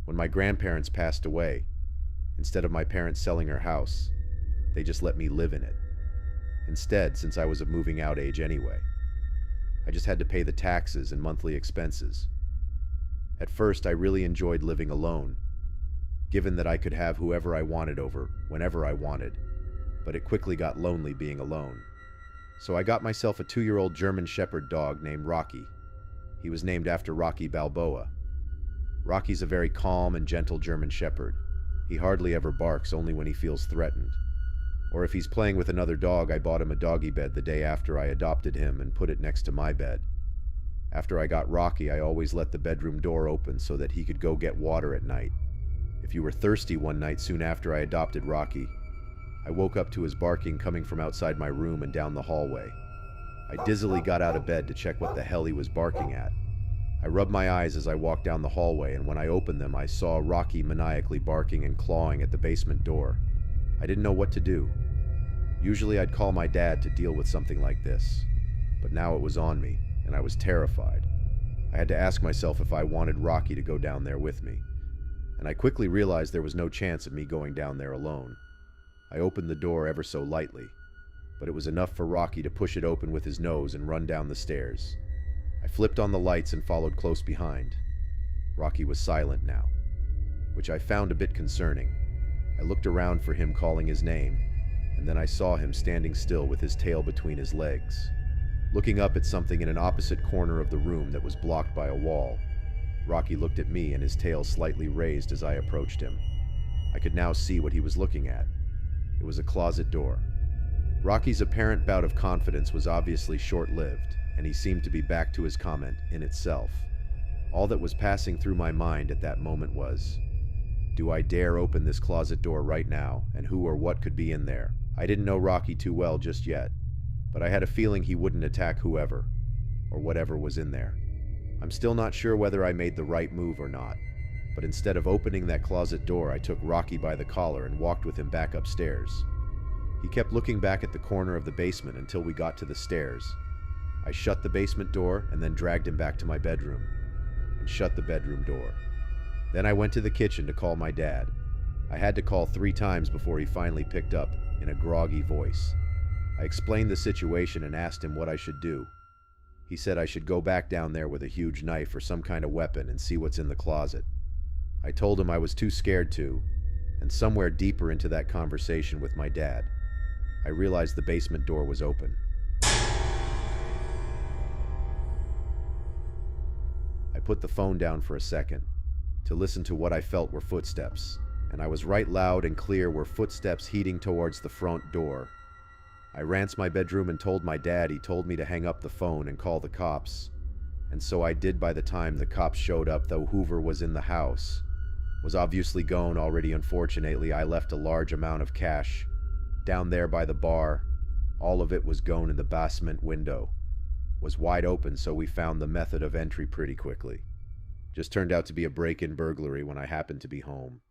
When my grandparents passed away, instead of my parents selling our house, they just let me live in it. Instead, since I was of moving out age anyway, I just had to pay the taxes and monthly expenses. At first, I really enjoyed living alone, given that I could have whoever I wanted over whenever I wanted, but it quickly got lonely being alone. So I got myself a 2-year-old German Shepherd dog named Rocky. He was named after Rocky Balboa. Rocky's a very calm and gentle German Shepherd. He hardly ever barks, only when he feels threatened. Or if he's playing with another dog, I bought him a doggy bed the day after I adopted him and put it next to my bed. After I got Rocky, I always let the bedroom door open so that he could go get water at night. If you were thirsty one night soon after I adopted Rocky, I woke up to his barking coming from outside my room and down the hallway. I dizzily got out of bed to check what the hell he was barking at. I rubbed my eyes as I walked down the hallway, and when I opened them, I saw Rocky maniacally barking and clawing at the basement door. I didn't know what to do. Usually I'd call my dad to deal with something like this, but now it was on me, and I was terrified. I had to ask myself if I wanted Rocky to go down there with me, and I quickly realized there was no chance of me going down there alone. I opened the door ever so lightly, but it was enough for Rocky to push it open with his nose and run down the stairs. I flipped on the lights and followed close behind. Rocky was silent now, which I found a bit concerning. I looked around for him calling his name, and then I saw him standing still with his tail between his legs, looking up at something in an opposite corner of the room that was blocked by a wall. Rocky looked at me and his tail slightly raised as I approached him. I could now see what he was looking at. It was a closet door. Rocky's apparent bout of confidence was obviously short-lived, and he seemed to be back to his comment in itself. All that was passing through my mind at that moment was, do I dare open this closet door right now, and who or what could be in there? I didn't know Rocky too well just yet, but I had a feeling he wouldn't attack whoever, or whatever was in there. I'm still not sure whether I made the right move or not, but instead of opening that closet door, I took Rocky by the collar and walked with him back upstairs. He kept looking back at the corner of the basement until we got to the stairs. I shut the basement door and then dragged him back to my bedroom, and shut the bedroom door. Then I went to the kitchen to call my dad. I had to call 3 times before he finally picked up in a groggy voice. I explained the situation and asked him what I should do. He said I should go back down there with a huge knife or some kind of weapon and see what's in the closet. I told him I was too scared to, and somewhere deeper into that conversation with my dad, I realized the basement door was open. I put the phone down for a second to listen to what I felt were footsteps, and I was right loud and clear were footsteps heading towards the front door. I ran to my bedroom and told my dad. He told me to hang up the phone and call the cops, and so I did. By the time the cops showed up, though Hoover was in the house, was obviously gone already. Unfortunately, I left a large amount of cash down there by the bar. All of it was gone, and the basement window was wide open, so we found the method of entry pretty quickly. Just turned out to be a break-in burglary when I happened to be home.